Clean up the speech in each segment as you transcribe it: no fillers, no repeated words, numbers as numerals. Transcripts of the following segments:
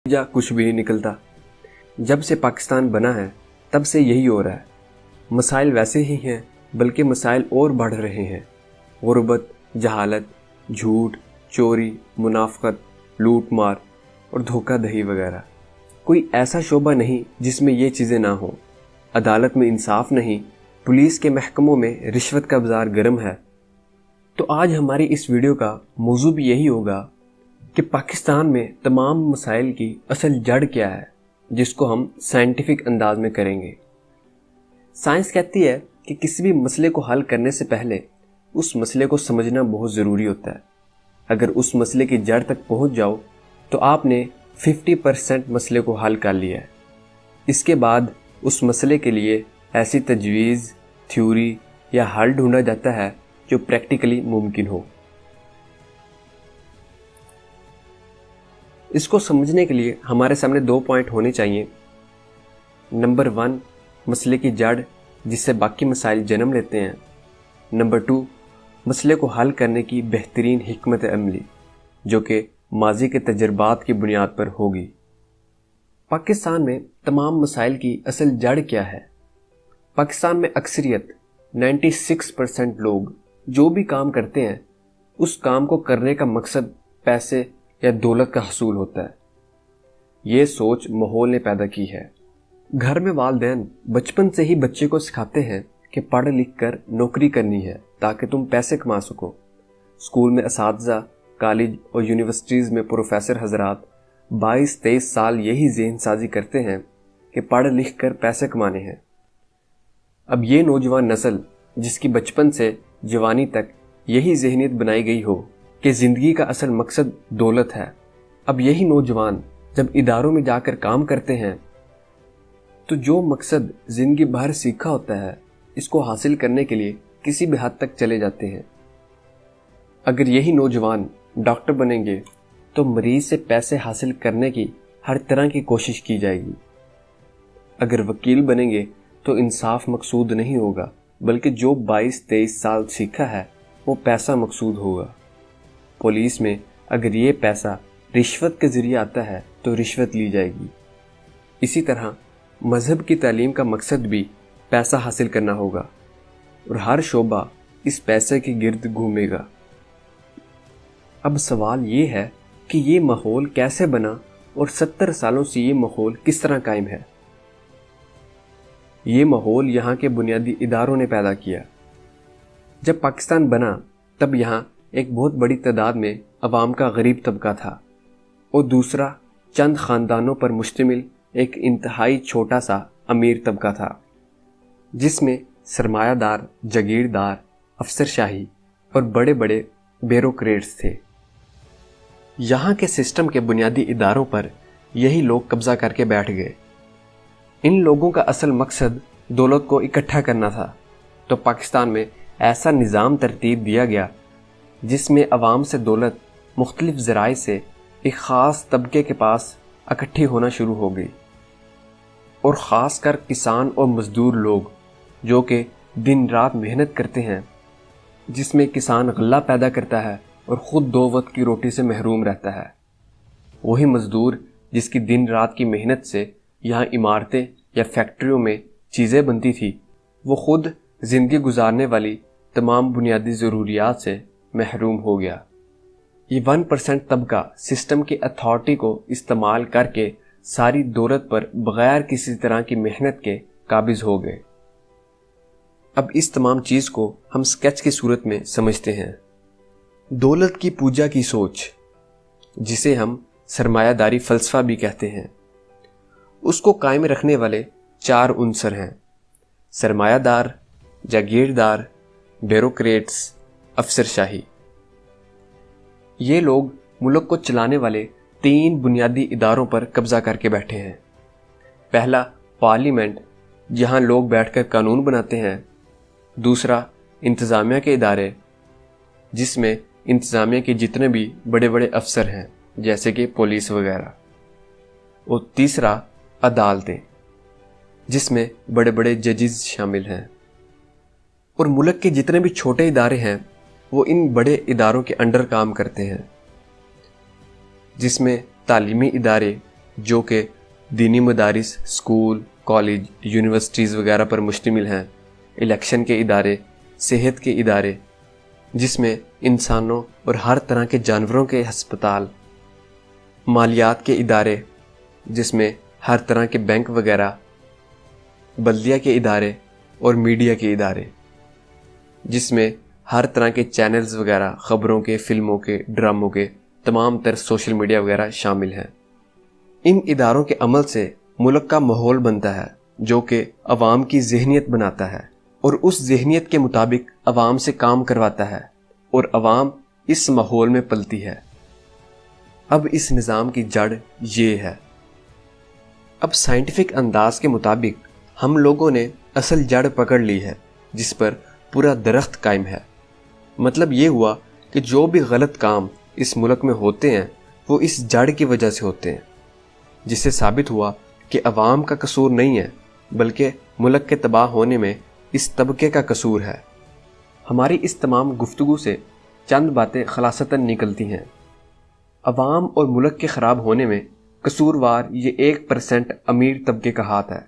नतीजा कुछ भी नहीं निकलता। जब से पाकिस्तान बना है तब से यही हो रहा है। मसाइल वैसे ही हैं बल्कि मसाइल और बढ़ रहे हैं। गुर्बत, जहालत, झूठ, चोरी, मुनाफकत, लूट मार और धोखाधड़ी वगैरह। कोई ऐसा शोबा नहीं जिसमें ये चीज़ें ना हों। अदालत में इंसाफ नहीं, पुलिस के महकमों में रिश्वत का बाजार गर्म है। तो आज हमारी इस वीडियो का मौजू भी यही होगा कि पाकिस्तान में तमाम मसाइल की असल जड़ क्या है, जिसको हम साइंटिफिक अंदाज में करेंगे। साइंस कहती है कि किसी भी मसले को हल करने से पहले उस मसले को समझना बहुत ज़रूरी होता है। अगर उस मसले की जड़ तक पहुंच जाओ तो आपने 50% मसले को हल कर लिया है। इसके बाद उस मसले के लिए ऐसी तजवीज़, थ्योरी या हल ढूंढा जाता है जो प्रैक्टिकली मुमकिन हो। इसको समझने के लिए हमारे सामने 2 पॉइंट होने चाहिए। नंबर 1, मसले की जड़ जिससे बाकी मसाइल जन्म लेते हैं। नंबर 2, मसले को हल करने की बेहतरीन हिकमत अमली जो कि माजी के तजर्बात की बुनियाद पर होगी। पाकिस्तान में तमाम मसाइल की असल जड़ क्या है? पाकिस्तान में अक्सरियत 96% लोग जो भी काम करते हैं उस काम को करने का मकसद पैसे या दौलत का हसूल होता है। ये सोच माहौल ने पैदा की है। घर में वालिदैन बचपन से ही बच्चे को सिखाते हैं कि पढ़ लिख कर नौकरी करनी है ताकि तुम पैसे कमा सको। स्कूल में असातिज़ा, कॉलेज और यूनिवर्सिटीज़ में प्रोफेसर हजरात 22-23 साल यही ज़हन साजी करते हैं कि पढ़ लिख कर पैसे कमाने हैं। अब ये नौजवान नस्ल जिसकी बचपन से जवानी तक यही ज़हनियत बनाई गई हो कि ज़िंदगी का असल मकसद दौलत है, अब यही नौजवान जब इदारों में जाकर काम करते हैं तो जो मकसद ज़िंदगी भर सीखा होता है इसको हासिल करने के लिए किसी भी हद तक चले जाते हैं। अगर यही नौजवान डॉक्टर बनेंगे तो मरीज से पैसे हासिल करने की हर तरह की कोशिश की जाएगी। अगर वकील बनेंगे तो इंसाफ मकसूद नहीं होगा बल्कि जो 22-23 साल सीखा है वो पैसा मकसूद होगा। पुलिस में अगर ये पैसा रिश्वत के ज़रिए आता है तो रिश्वत ली जाएगी। इसी तरह मज़हब की तालीम का मकसद भी पैसा हासिल करना होगा और हर शोबा इस पैसे के गिर्द घूमेगा। अब सवाल ये है कि ये माहौल कैसे बना और 70 सालों से ये माहौल किस तरह कायम है। ये माहौल यहाँ के बुनियादी इदारों ने पैदा किया। जब पाकिस्तान बना तब यहाँ एक बहुत बड़ी तादाद में अवाम का गरीब तबका था और दूसरा चंद ख़ानदानों पर मुश्तमिल एक इंतहाई छोटा सा अमीर तबका था जिसमें सरमायादार, जागीरदार, अफसरशाही और बड़े बड़े ब्यूरोक्रेट्स थे। यहाँ के सिस्टम के बुनियादी इदारों पर यही लोग कब्जा करके बैठ गए। इन लोगों का असल मकसद दौलत को इकट्ठा करना था, तो पाकिस्तान में ऐसा निज़ाम तरतीब दिया गया जिसमें अवाम से दौलत मुख्तलिफ ज़राए से एक ख़ास तबके के पास इकट्ठी होना शुरू हो गई और ख़ास कर किसान और मज़दूर लोग जो कि दिन रात मेहनत करते हैं, जिसमें किसान गल्ला पैदा करता है और ख़ुद 2 वक्त की रोटी से महरूम रहता है। वही मज़दूर जिसकी दिन रात की मेहनत से यहाँ इमारतें या फैक्ट्रियों में चीज़ें बनती थी, वो ख़ुद ज़िंदगी गुजारने वाली तमाम बुनियादी ज़रूरियात से महरूम हो गया। ये 1% तबका सिस्टम की अथॉरिटी को इस्तेमाल करके सारी दौलत पर बग़ैर किसी तरह की मेहनत के काबिज़ हो गए। अब इस तमाम चीज़ को हम स्केच की सूरत में समझते हैं। दौलत की पूजा की सोच, जिसे हम सरमायादारी फ़लसफ़ा भी कहते हैं, उसको कायम रखने वाले 4 उन्सर हैं: सरमायादार, जागीरदार, ब्यूरोक्रेट्स, अफसरशाही। ये लोग मुल्क को चलाने वाले 3 बुनियादी इदारों पर कब्जा करके बैठे हैं। पहला पार्लियामेंट, जहां लोग बैठकर कानून बनाते हैं। दूसरा इंतज़ामिया के इदारे, जिसमें इंतज़ामिया के जितने भी बड़े बड़े अफसर हैं जैसे कि पुलिस वगैरह। और तीसरा अदालतें, जिसमें बड़े बड़े जजेस शामिल हैं। और मुल्क के जितने भी छोटे इदारे हैं वो इन बड़े इदारों के अंडर काम करते हैं, जिसमें तालीमी इदारे, جو کہ دینی مدارس، اسکول، کالج، یونیورسٹیز وغیرہ پر مشتمل ہیں، الیکشن کے ادارے، صحت کے ادارے جس میں انسانوں اور ہر طرح کے جانوروں کے ہسپتال، مالیات کے ادارے جس میں ہر طرح کے بینک وغیرہ، بلدیہ کے ادارے اور میڈیا کے ادارے جس میں ہر طرح کے چینلز وغیرہ، خبروں کے، فلموں کے، ڈراموں کے، تمام تر سوشل میڈیا وغیرہ شامل ہیں۔ ان اداروں کے عمل سے ملک کا ماحول بنتا ہے جو کہ عوام کی ذہنیت بناتا ہے اور اس ذہنیت کے مطابق عوام سے کام کرواتا ہے اور عوام اس ماحول میں پلتی ہے۔ اب اس نظام کی جڑ یہ ہے۔ اب سائنٹیفک انداز کے مطابق ہم لوگوں نے اصل جڑ پکڑ لی ہے جس پر پورا درخت قائم ہے۔ مطلب یہ ہوا کہ جو بھی غلط کام اس ملک میں ہوتے ہیں وہ اس جڑ کی وجہ سے ہوتے ہیں، جس سے ثابت ہوا کہ عوام کا قصور نہیں ہے بلکہ ملک کے تباہ ہونے میں اس طبقے کا قصور ہے۔ ہماری اس تمام گفتگو سے چند باتیں خلاصتاً نکلتی ہیں۔ عوام اور ملک کے خراب ہونے میں قصوروار یہ 1% امیر طبقے کا ہاتھ ہے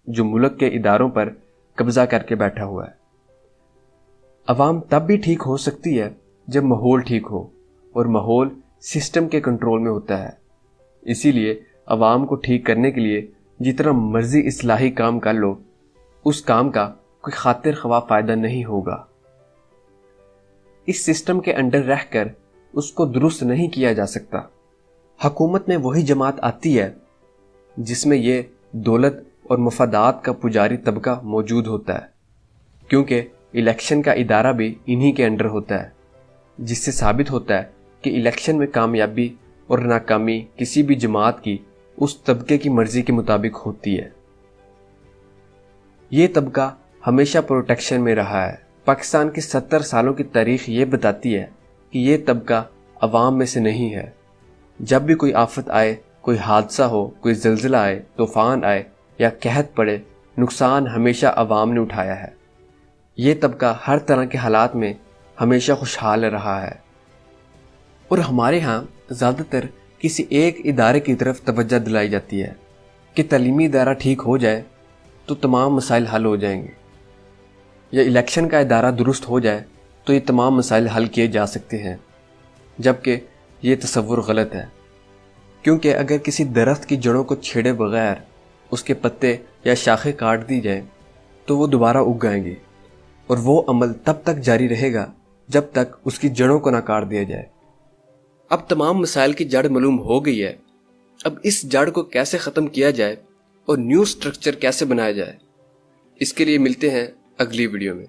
جو ملک کے اداروں پر قبضہ کر کے بیٹھا ہوا ہے۔ عوام تب بھی ٹھیک ہو سکتی ہے جب ماحول ٹھیک ہو، اور ماحول سسٹم کے کنٹرول میں ہوتا ہے۔ اسی لیے عوام کو ٹھیک کرنے کے لیے جتنا مرضی اصلاحی کام کر لو، اس کام کا کوئی خاطر خواہ فائدہ نہیں ہوگا۔ اس سسٹم کے انڈر رہ کر اس کو درست نہیں کیا جا سکتا۔ حکومت میں وہی جماعت آتی ہے جس میں یہ دولت اور مفادات کا پجاری طبقہ موجود ہوتا ہے، کیونکہ الیکشن کا ادارہ بھی انہی کے انڈر ہوتا ہے، جس سے ثابت ہوتا ہے کہ الیکشن میں کامیابی اور ناکامی کسی بھی جماعت کی اس طبقے کی مرضی کے مطابق ہوتی ہے۔ یہ طبقہ ہمیشہ پروٹیکشن میں رہا ہے۔ پاکستان کی 70 سالوں کی تاریخ یہ بتاتی ہے کہ یہ طبقہ عوام میں سے نہیں ہے۔ جب بھی کوئی آفت آئے، کوئی حادثہ ہو، کوئی زلزلہ آئے، طوفان آئے یا قحط پڑے، نقصان ہمیشہ عوام نے اٹھایا ہے۔ یہ طبقہ ہر طرح کے حالات میں ہمیشہ خوشحال رہا ہے، اور ہمارے ہاں زیادہ تر کسی ایک ادارے کی طرف توجہ دلائی جاتی ہے کہ تعلیمی ادارہ ٹھیک ہو جائے تو تمام مسائل حل ہو جائیں گے، یا الیکشن کا ادارہ درست ہو جائے تو یہ تمام مسائل حل کیے جا سکتے ہیں، جبکہ یہ تصور غلط ہے۔ کیونکہ اگر کسی درخت کی جڑوں کو چھیڑے بغیر اس کے پتے یا شاخیں کاٹ دی جائیں تو وہ دوبارہ اگ آئیں گے، اور وہ عمل تب تک جاری رہے گا جب تک اس کی جڑوں کو نہ کاٹ دیا جائے۔ اب تمام مسائل کی جڑ معلوم ہو گئی ہے، اب اس جڑ کو کیسے ختم کیا جائے اور نیو سٹرکچر کیسے بنایا جائے، اس کے لیے ملتے ہیں اگلی ویڈیو میں۔